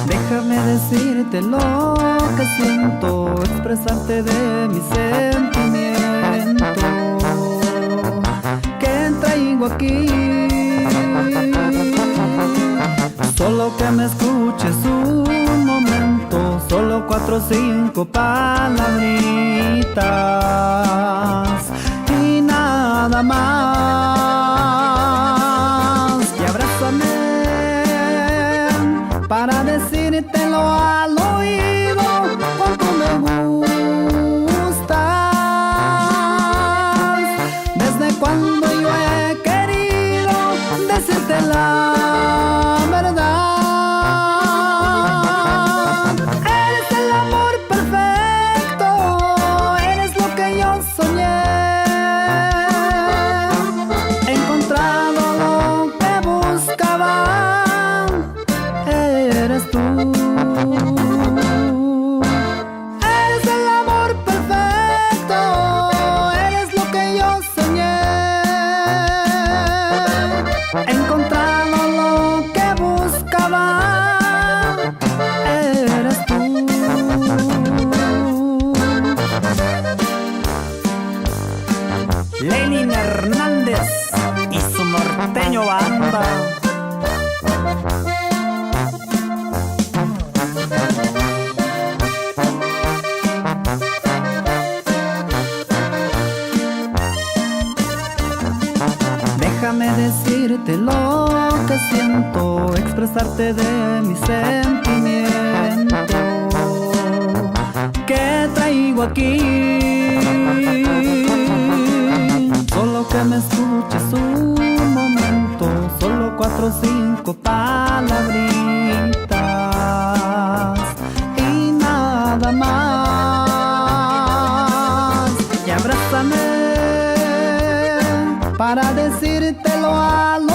Déjame decirte lo que siento, expresarte de mi sentimiento que traigo aquí. Solo que me escuches un momento, solo 4 o 5 palabritas y nada más. Y abrázame para decírtelo al oído cuánto me gustas. Desde cuando yo he querido decirte la verdad. Eres el amor perfecto, eres lo que yo soñé. He encontrado lo que buscaba, eres tú. Eres el amor perfecto, eres lo que yo soñé. He encontrado lo que buscaba, eres tú. Lenin Hernández y su norteño banda. Déjame decirte lo que siento, expresarte de mi sentimiento que traigo aquí. Solo que me escuches un momento, solo 4 o 5 palabritas y nada más. Y abrázame para decírtelo al